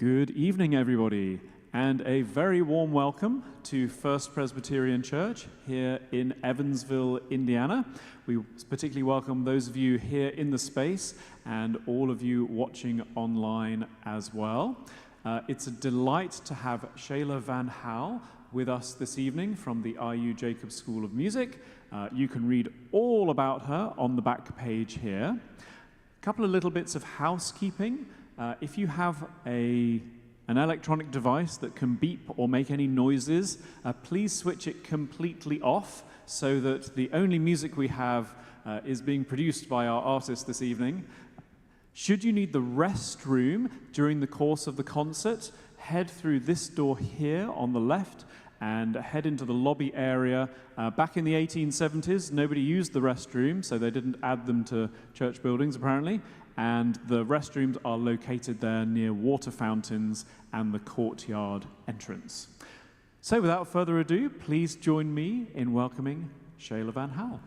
Good evening, everybody, and a very warm welcome to First Presbyterian Church here in Evansville, Indiana. We particularly welcome those of you here in the space and all of you watching online as well. It's a delight to have Shayla Van Hal with us this evening from the IU Jacobs School of Music. You can read all about her on the back page here. A couple of little bits of housekeeping. If you have an electronic device that can beep or make any noises, please switch it completely off so that the only music we have is being produced by our artist this evening. Should you need the restroom during the course of the concert, head through this door here on the left and head into the lobby area. Back in the 1870s, nobody used the restroom, so they didn't add them to church buildings apparently. And the restrooms are located there near water fountains and the courtyard entrance. So without further ado, please join me in welcoming Shayla Van Hal.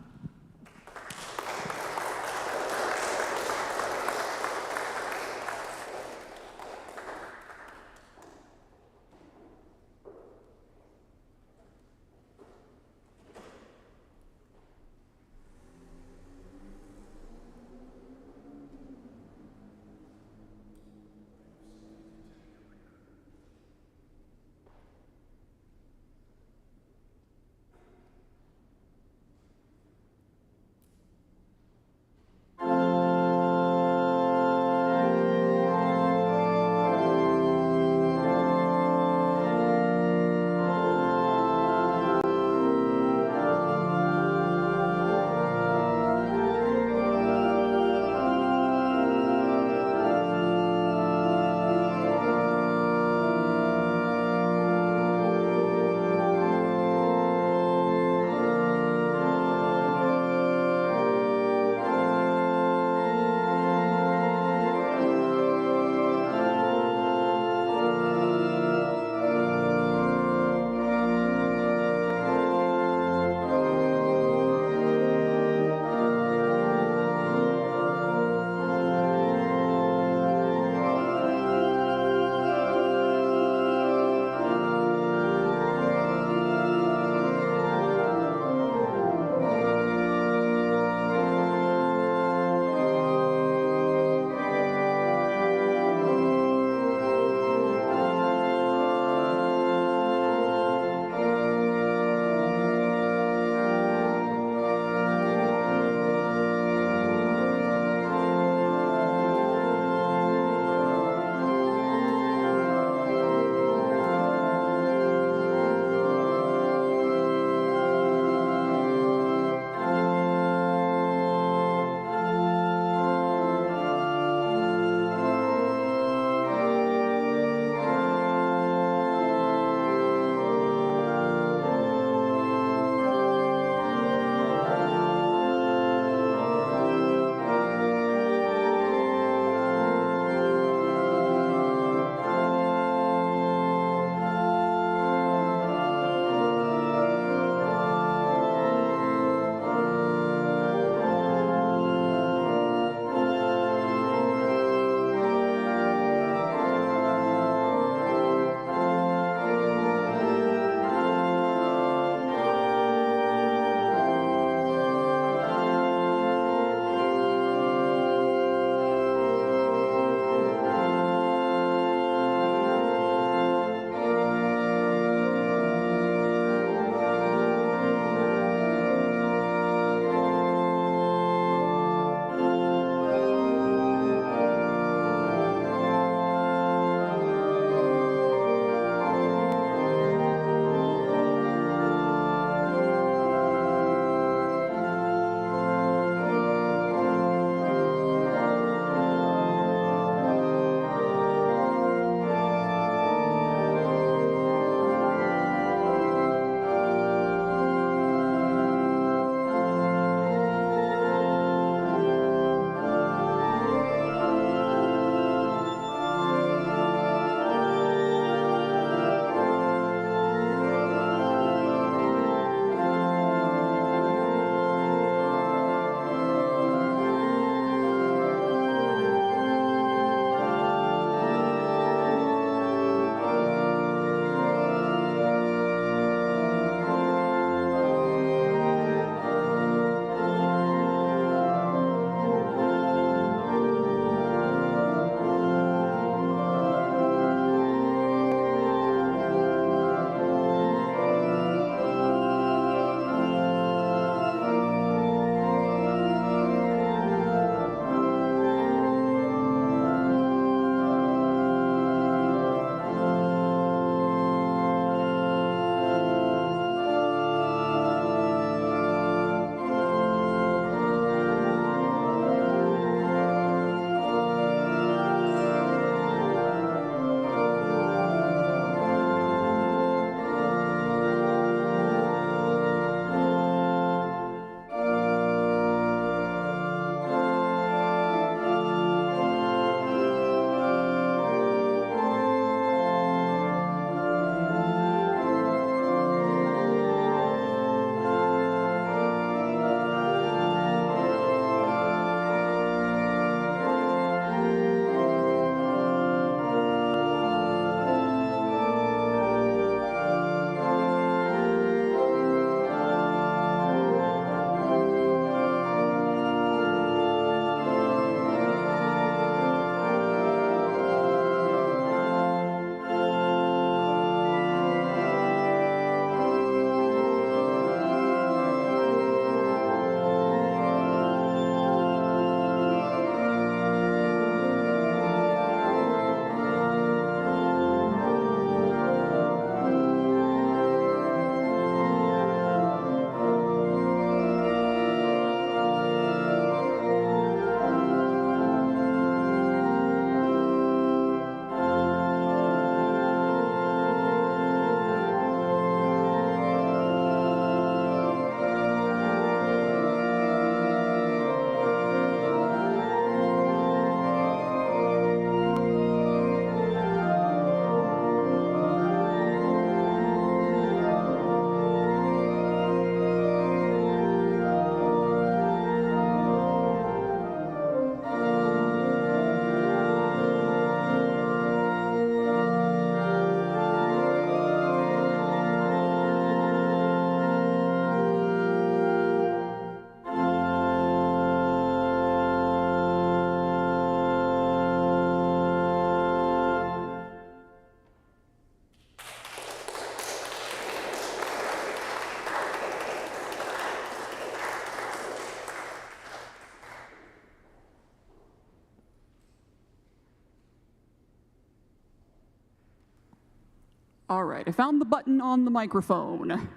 All right, I found the button on the microphone.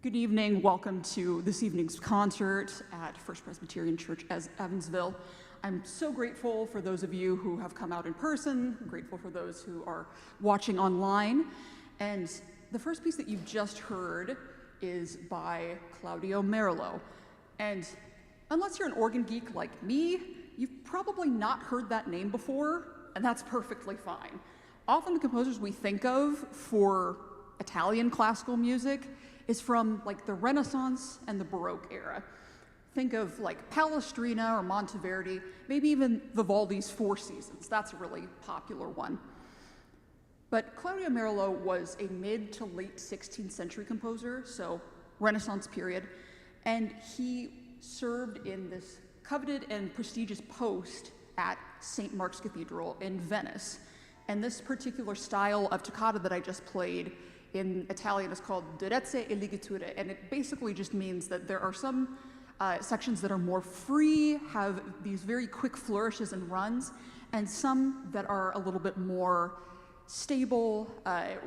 Good evening, welcome to this evening's concert at First Presbyterian Church Evansville. I'm so grateful for those of you who have come out in person. I'm grateful for those who are watching online. And the first piece that you've just heard is by Claudio Merlo. And unless you're an organ geek like me, you've probably not heard that name before, and that's perfectly fine. Often the composers we think of for Italian classical music is from like the Renaissance and the Baroque era. Think of like Palestrina or Monteverdi, maybe even Vivaldi's Four Seasons. That's a really popular one. But Claudio Merlo was a mid to late 16th century composer, so Renaissance period, and he served in this coveted and prestigious post at St. Mark's Cathedral in Venice. And this particular style of toccata that I just played in Italian is called durezze e ligature, and it basically just means that there are some sections that are more free, have these very quick flourishes and runs, and some that are a little bit more stable,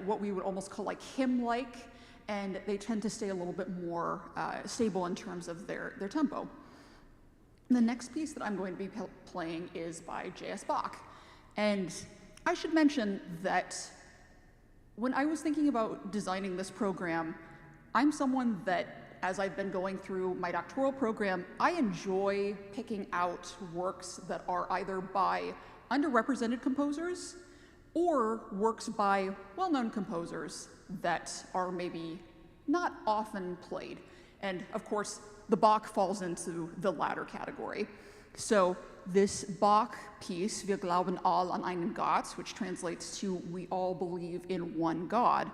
what we would almost call like hymn-like, and they tend to stay a little bit more stable in terms of their tempo. The next piece that I'm going to be playing is by J.S. Bach, and I should mention that when I was thinking about designing this program, I'm someone that, as I've been going through my doctoral program, I enjoy picking out works that are either by underrepresented composers or works by well-known composers that are maybe not often played. And of course, the Bach falls into the latter category. So this Bach piece, Wir glauben all an einen Gott, which translates to We all believe in one God,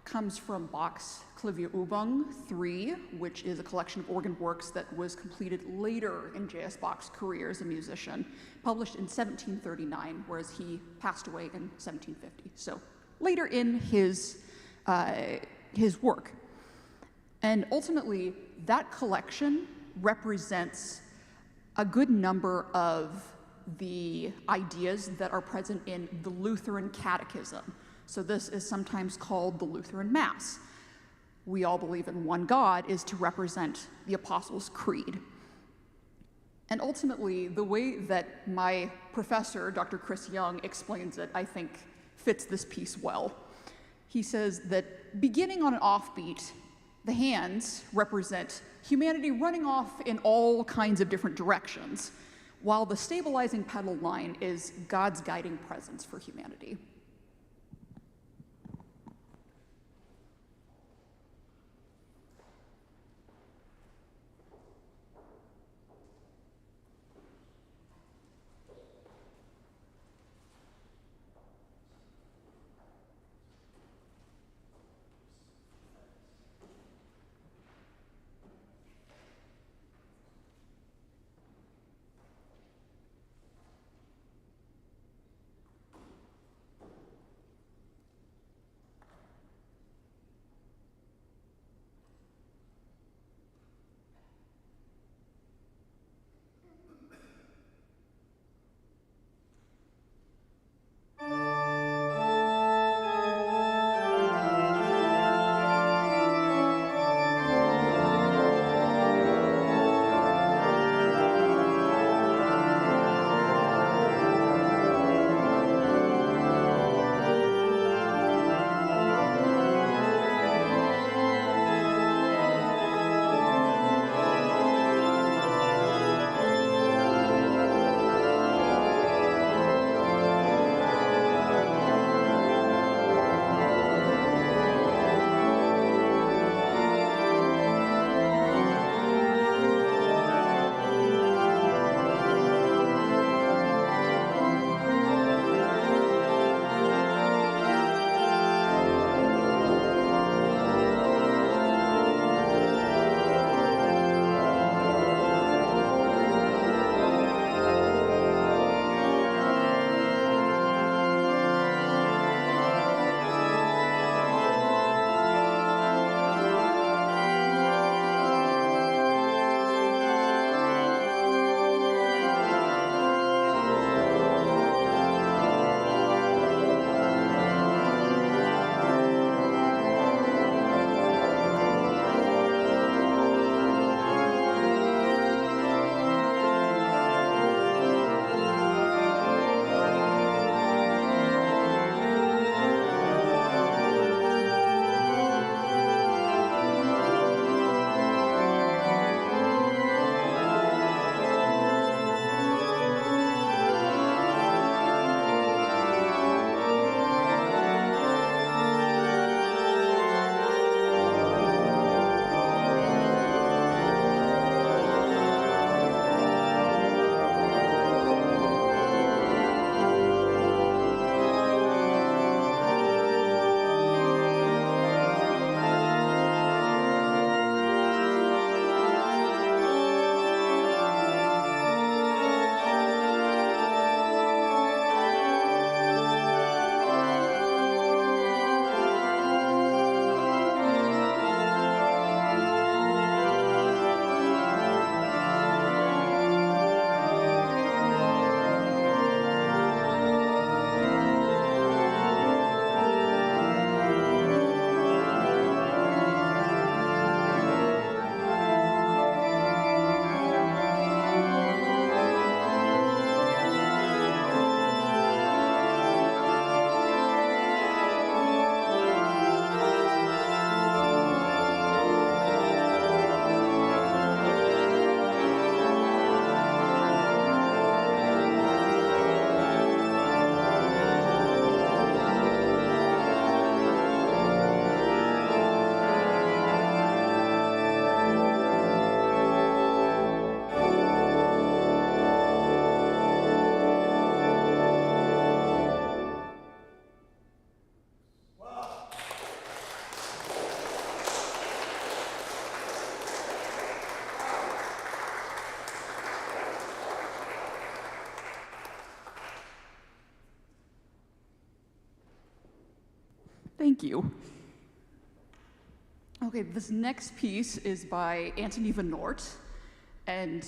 comes from Bach's Klavierübung 3, which is a collection of organ works that was completed later in J.S. Bach's career as a musician, published in 1739, whereas he passed away in 1750. So later in his work. And ultimately, that collection represents a good number of the ideas that are present in the Lutheran Catechism. So this is sometimes called the Lutheran Mass. We all believe in one God is to represent the Apostles' Creed. And ultimately, the way that my professor, Dr. Chris Young, explains it, I think fits this piece well. He says that beginning on an offbeat, the hands represent humanity running off in all kinds of different directions, while the stabilizing pedal line is God's guiding presence for humanity. Thank you. Okay, this next piece is by Anthony van Noort, and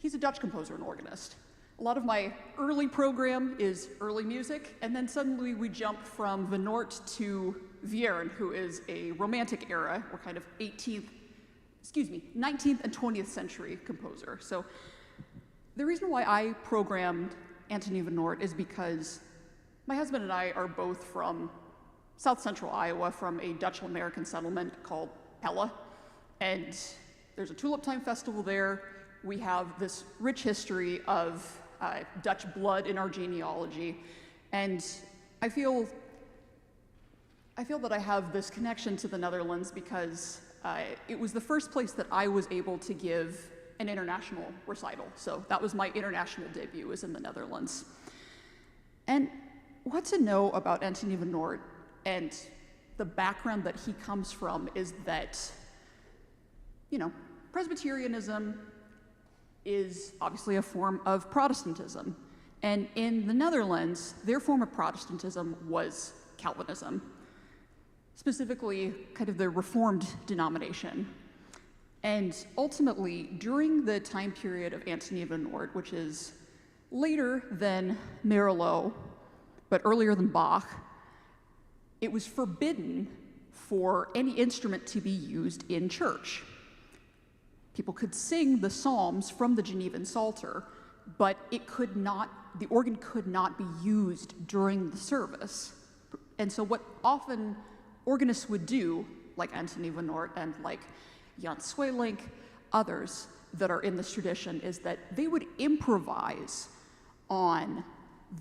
he's a Dutch composer and organist. A lot of my early program is early music, and then suddenly we jump from Van Noort to Vierne, who is a Romantic era, or kind of 19th and 20th century composer. So the reason why I programmed Anthony van Noort is because my husband and I are both from South Central Iowa, from a Dutch-American settlement called Pella, and there's a Tulip Time Festival there. We have this rich history of Dutch blood in our genealogy, and I feel that I have this connection to the Netherlands because it was the first place that I was able to give an international recital. So that was my international debut, was in the Netherlands. And what to know about Anthony van Noort and the background that he comes from is that, Presbyterianism is obviously a form of Protestantism. And in the Netherlands, their form of Protestantism was Calvinism, specifically kind of the Reformed denomination. And ultimately, during the time period of Anthony van Noort, which is later than Merelot, but earlier than Bach, it was forbidden for any instrument to be used in church. People could sing the Psalms from the Genevan Psalter, but the organ could not be used during the service. And so what often organists would do, like Anthony van Noort and like Jan Sweelinck, others that are in this tradition, is that they would improvise on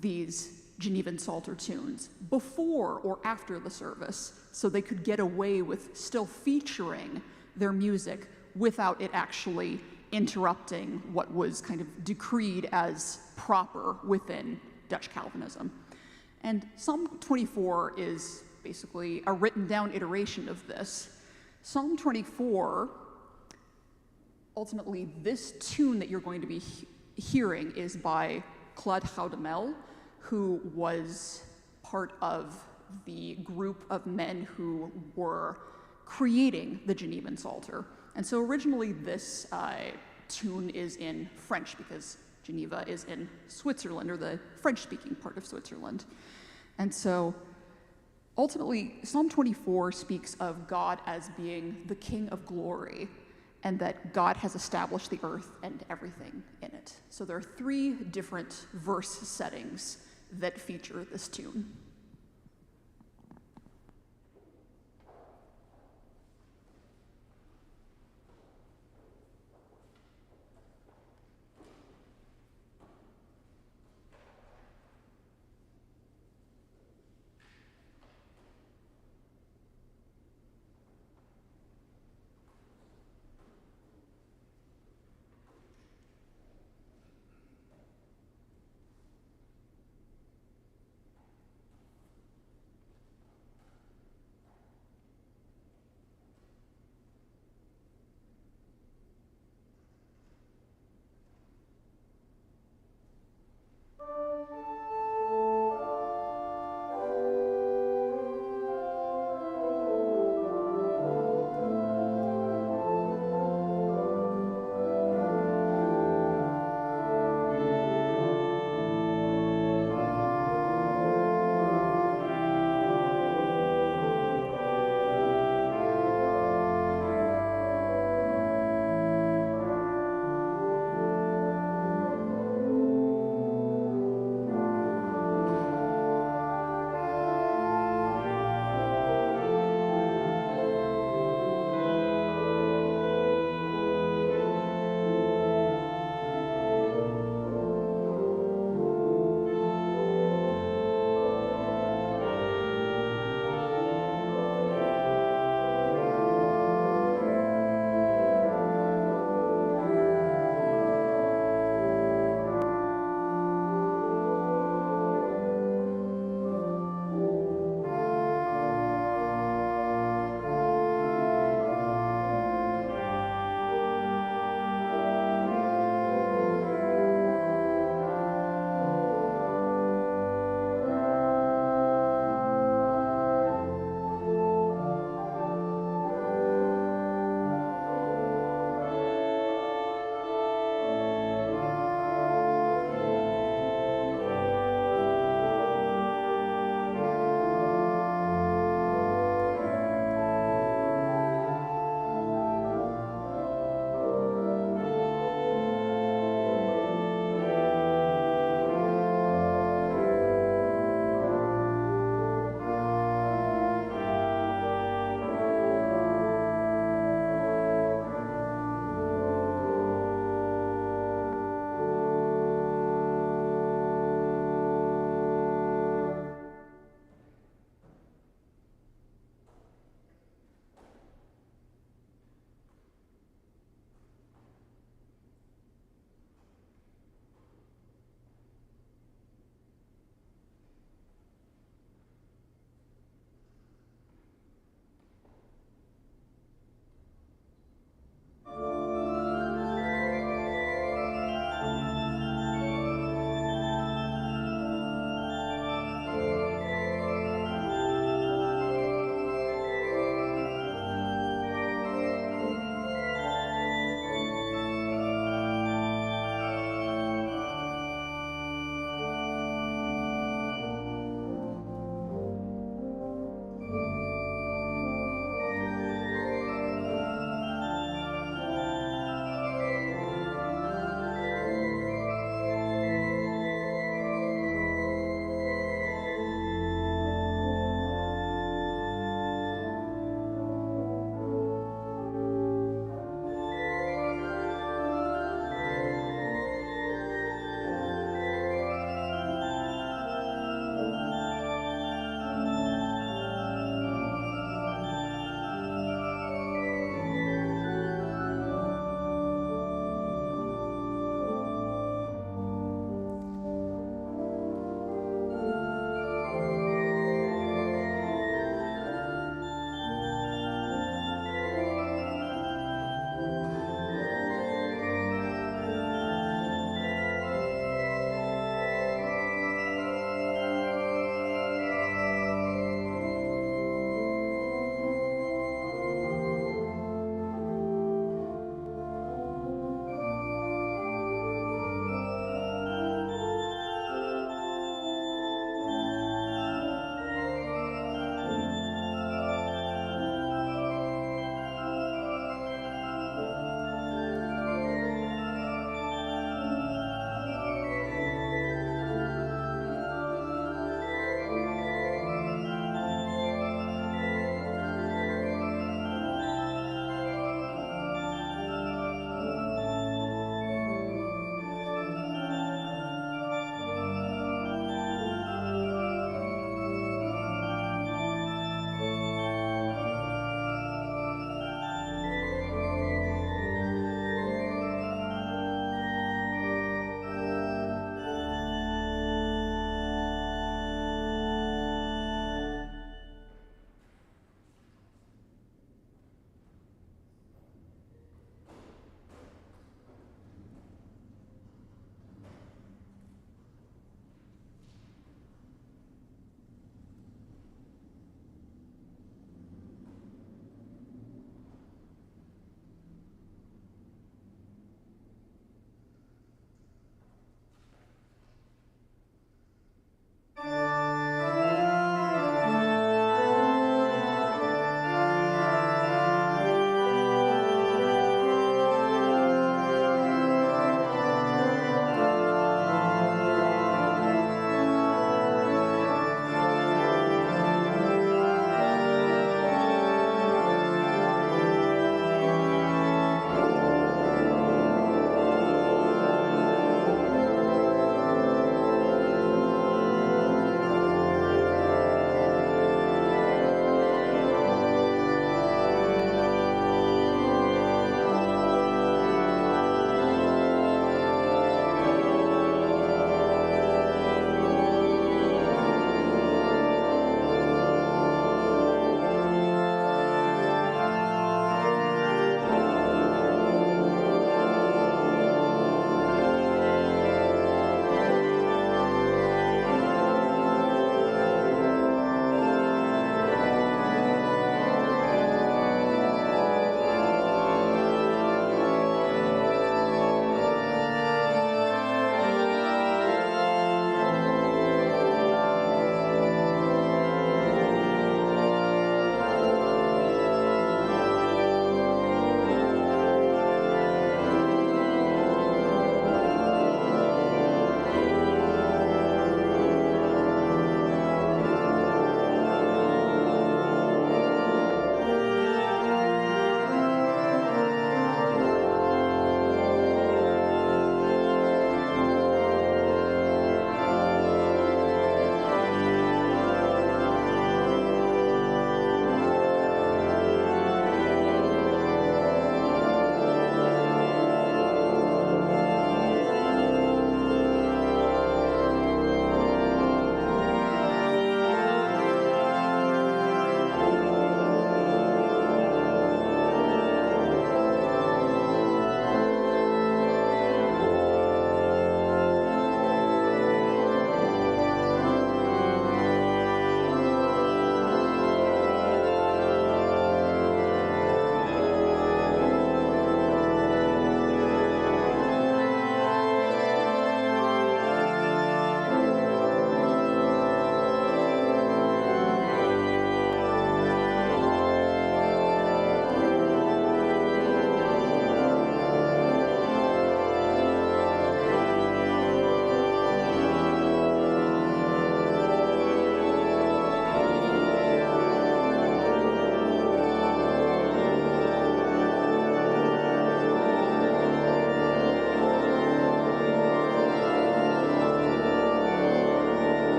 these Genevan Psalter tunes before or after the service, so they could get away with still featuring their music without it actually interrupting what was kind of decreed as proper within Dutch Calvinism. And Psalm 24 is basically a written down iteration of this. Psalm 24, ultimately this tune that you're going to be hearing is by Claude Gaudemel, who was part of the group of men who were creating the Genevan Psalter. And so originally this tune is in French because Geneva is in Switzerland, or the French-speaking part of Switzerland. And so ultimately, Psalm 24 speaks of God as being the King of glory, and that God has established the earth and everything in it. So there are 3 different verse settings that feature this tune.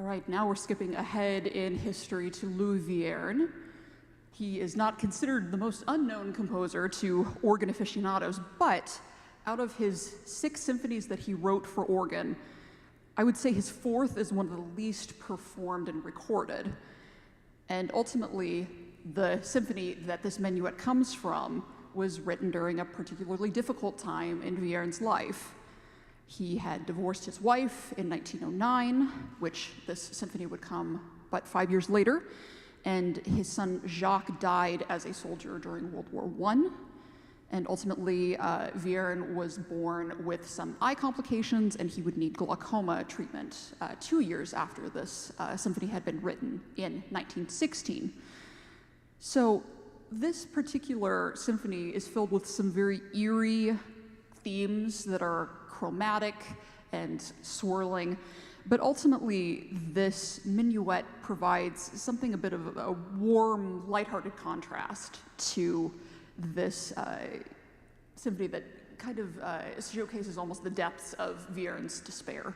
All right, now we're skipping ahead in history to Louis Vierne. He is not considered the most unknown composer to organ aficionados, but out of his 6 symphonies that he wrote for organ, I would say his 4th is one of the least performed and recorded. And ultimately, the symphony that this minuet comes from was written during a particularly difficult time in Vierne's life. He had divorced his wife in 1909, which this symphony would come but 5 years later, and his son Jacques died as a soldier during World War I. And ultimately, Vierne was born with some eye complications, and he would need glaucoma treatment 2 years after this symphony had been written in 1916. So this particular symphony is filled with some very eerie themes that are chromatic and swirling, but ultimately this minuet provides something a bit of a warm, lighthearted contrast to this symphony that kind of showcases almost the depths of Vierne's despair.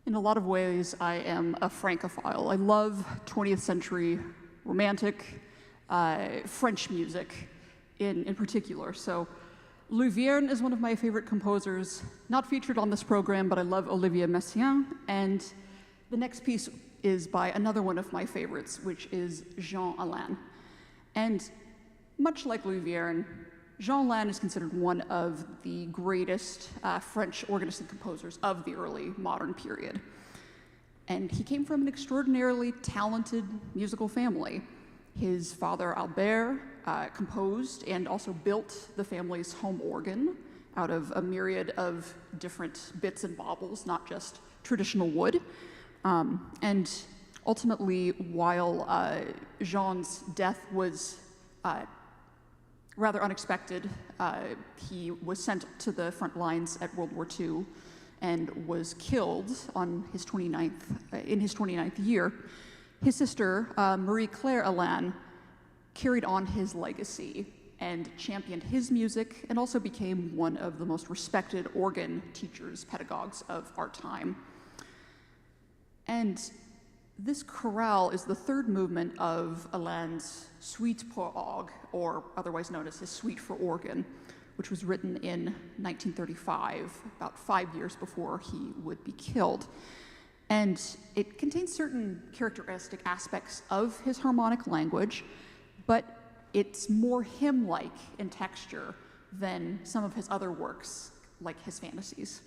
In a lot of ways, I am a Francophile. I love 20th century romantic French music in particular. So Louis Vierne is one of my favorite composers, not featured on this program, but I love Olivier Messiaen. And the next piece is by another one of my favorites, which is Jean Alain. And much like Louis Vierne, Jean Alain is considered one of the greatest French organist and composers of the early modern period. And he came from an extraordinarily talented musical family. His father, Albert, composed and also built the family's home organ out of a myriad of different bits and baubles, not just traditional wood. And ultimately, while Jean's death was rather unexpected, he was sent to the front lines at World War II and was killed on his 29th year. His sister, Marie-Claire Alain, carried on his legacy and championed his music and also became one of the most respected organ teachers, pedagogues of our time. And this chorale is the third movement of Alain's Suite pour orgue, or otherwise known as his Suite for Organ, which was written in 1935, about 5 years before he would be killed. And it contains certain characteristic aspects of his harmonic language, but it's more hymn-like in texture than some of his other works, like his fantasies.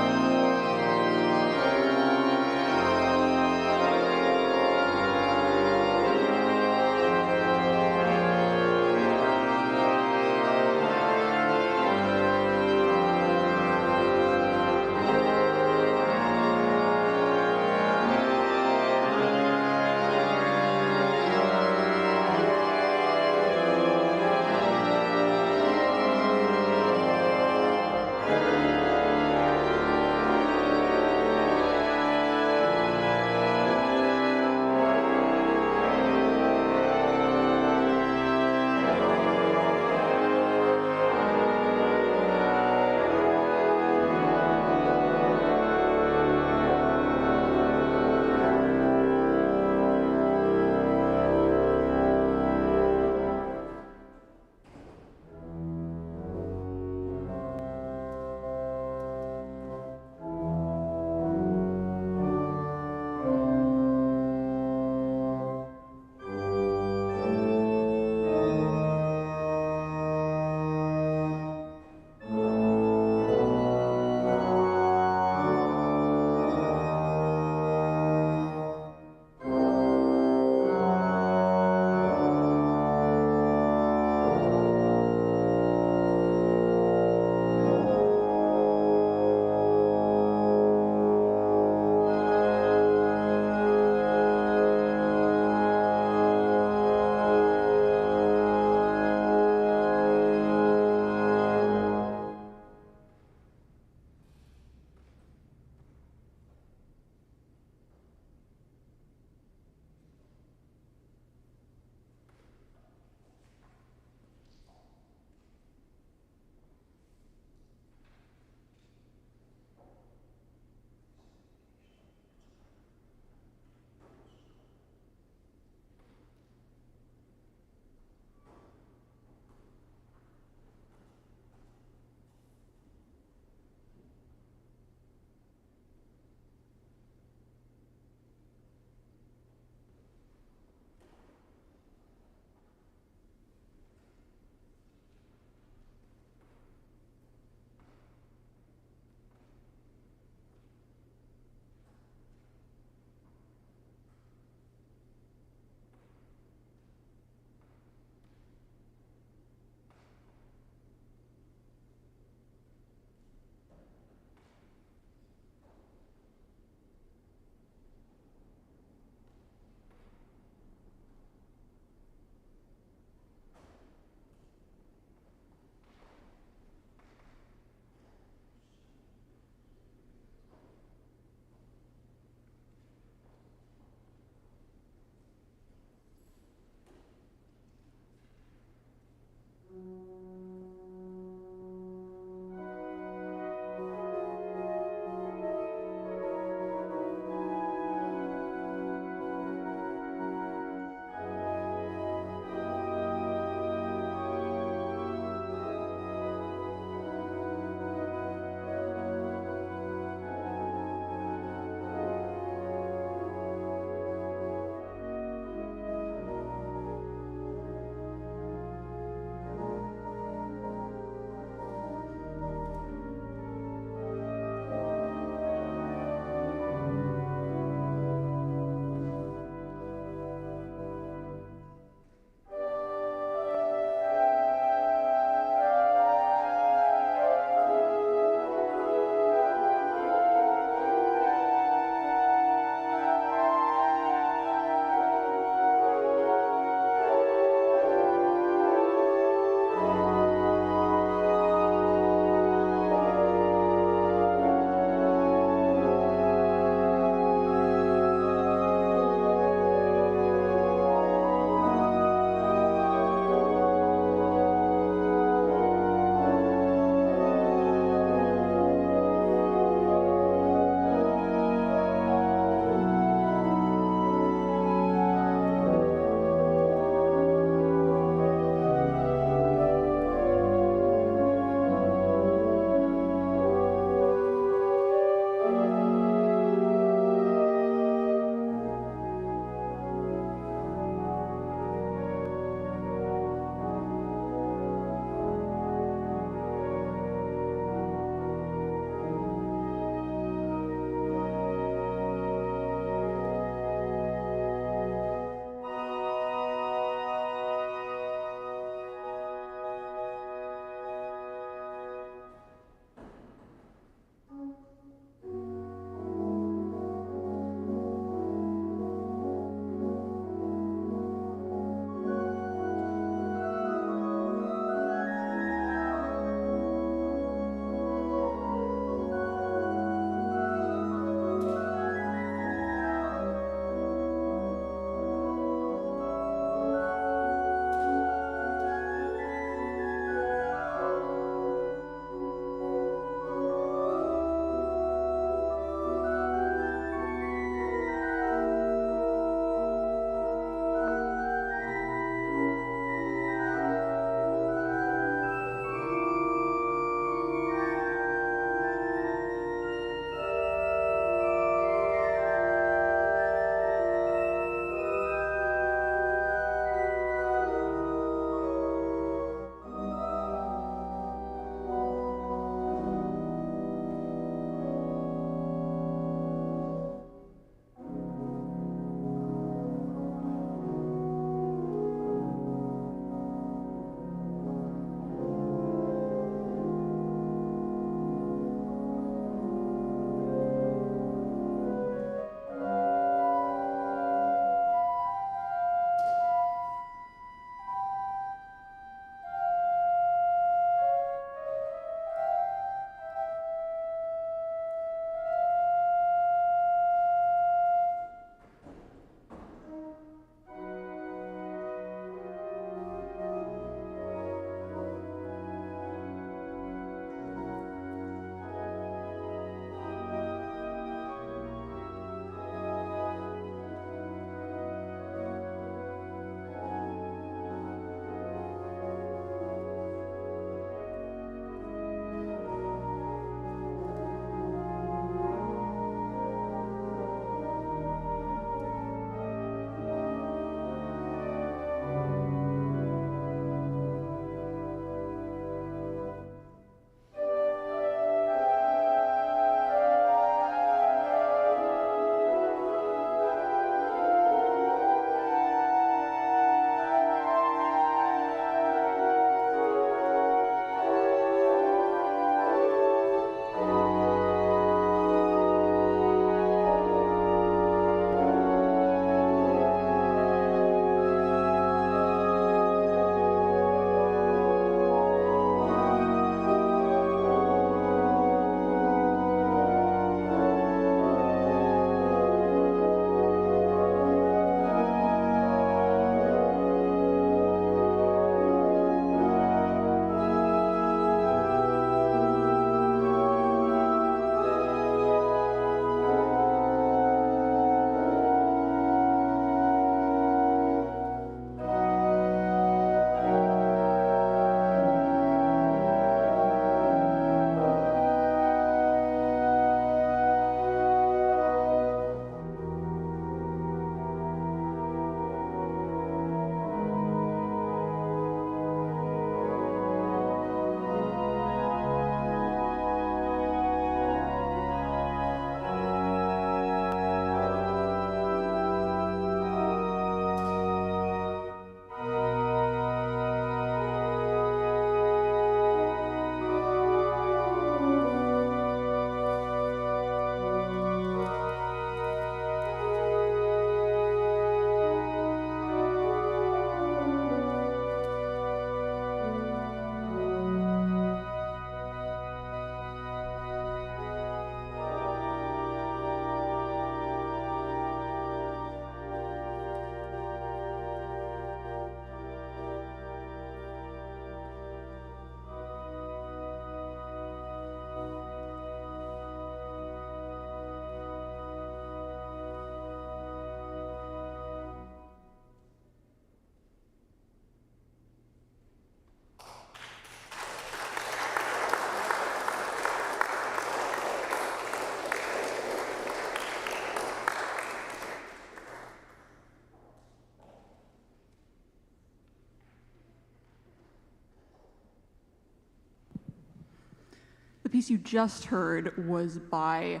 piece you just heard was by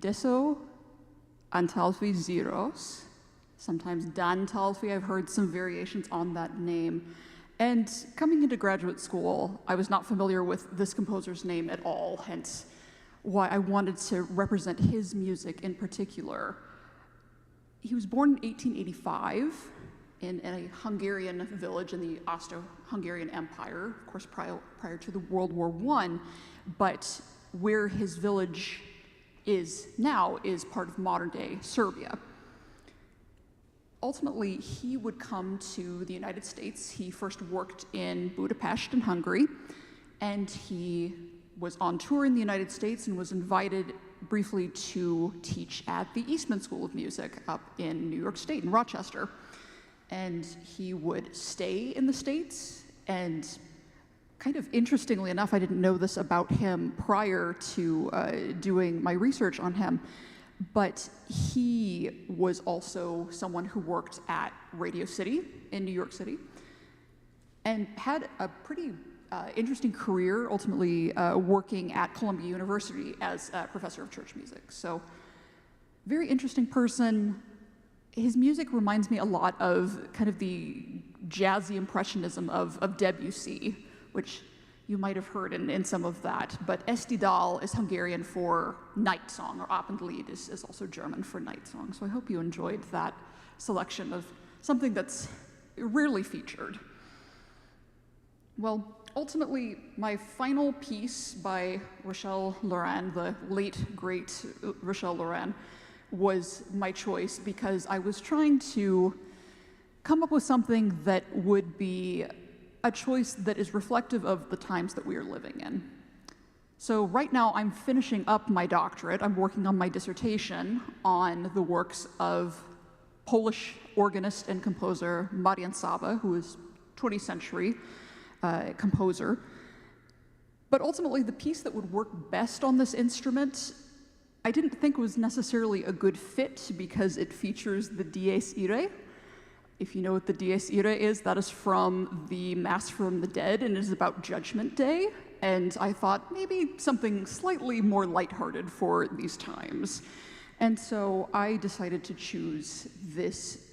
Deso Antalfi Zeros, sometimes Dan Talfi. I've heard some variations on that name. And coming into graduate school, I was not familiar with this composer's name at all, hence why I wanted to represent his music in particular. He was born in 1885 in a Hungarian village in the Austro-Hungarian Empire, of course prior to the World War I, but where his village is now is part of modern-day Serbia. Ultimately, he would come to the United States. He first worked in Budapest in Hungary, and he was on tour in the United States and was invited briefly to teach at the Eastman School of Music up in New York State, in Rochester. And he would stay in the States, and kind of interestingly enough, I didn't know this about him prior to doing my research on him, but he was also someone who worked at Radio City in New York City and had a pretty interesting career, ultimately working at Columbia University as a professor of church music. So, very interesting person. His music reminds me a lot of kind of the jazzy impressionism of Debussy, which you might have heard in some of that. But Esti Dal is Hungarian for night song, or Abendlied is also German for night song. So I hope you enjoyed that selection of something that's rarely featured. Well, ultimately, my final piece by Rochelle Loran, the late, great Rochelle Loran, was my choice because I was trying to come up with something that would be a choice that is reflective of the times that we are living in. So right now I'm finishing up my doctorate. I'm working on my dissertation on the works of Polish organist and composer Marian Sawa, who is 20th century composer. But ultimately the piece that would work best on this instrument I didn't think was necessarily a good fit because it features the Dies Irae. If you know what the Dies Irae is, that is from the Mass from the Dead and it is about Judgment Day. And I thought maybe something slightly more lighthearted for these times. And so I decided to choose this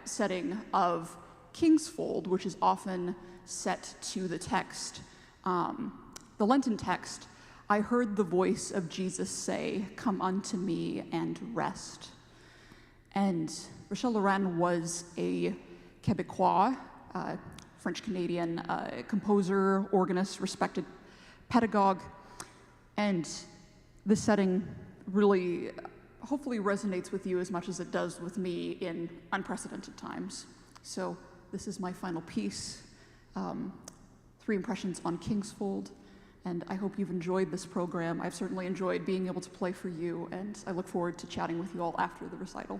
setting of King's Fold, which is often set to the text, the Lenten text, I heard the voice of Jesus say, "Come unto me and rest." And Rochelle Loran was a Québécois, French-Canadian composer, organist, respected pedagogue, and this setting really hopefully resonates with you as much as it does with me in unprecedented times. So this is my final piece, 3 impressions on King's Fold. And I hope you've enjoyed this program. I've certainly enjoyed being able to play for you, and I look forward to chatting with you all after the recital.